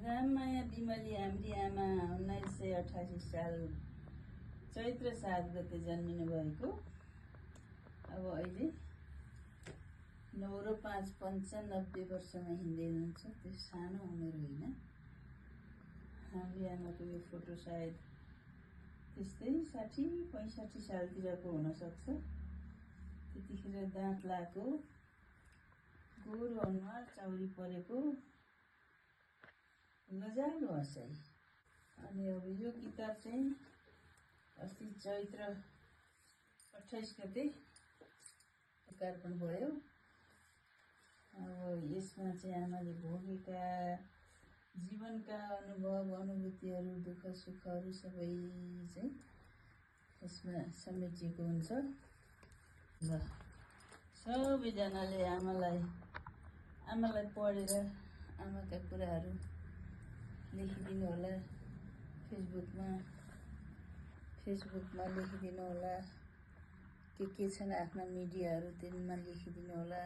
राममाया बिमली हाम्री आमा 1988 साल चैत्र 7 गते जन्मिनु भएको। अब अहिले 9 र 5 95 वर्षमा हिँड्दै हुनुहुन्छ। त्यो सानो उमेर होइन। हाम्री आमाको यो फोटो सायद त्यस्तै 60-65 सालतिरको हुनसक्छ। त्यतिखेर दाँत लाएको, गोरो अनुहार, चाउरी परेको, लजालु हँसाइ। अनि अब यो किताब चाहिँ अस्ति चैत्र 28 गते लोकार्पण भयो। अब यसमा चाहिँ आमाले भोगेका जीवनका अनुभव, अनुभूतिहरू, दुःख सुखहरू सबै चाहिँ यसमा समेटिएको हुन्छ। ल सबैजनाले आमालाई पढेर आमाका कुराहरू लेखिदिनु होला। फेसबुकमा लेखिदिनु होला। के छन् आफ्ना मिडियाहरू तिनमा लेखिदिनु होला।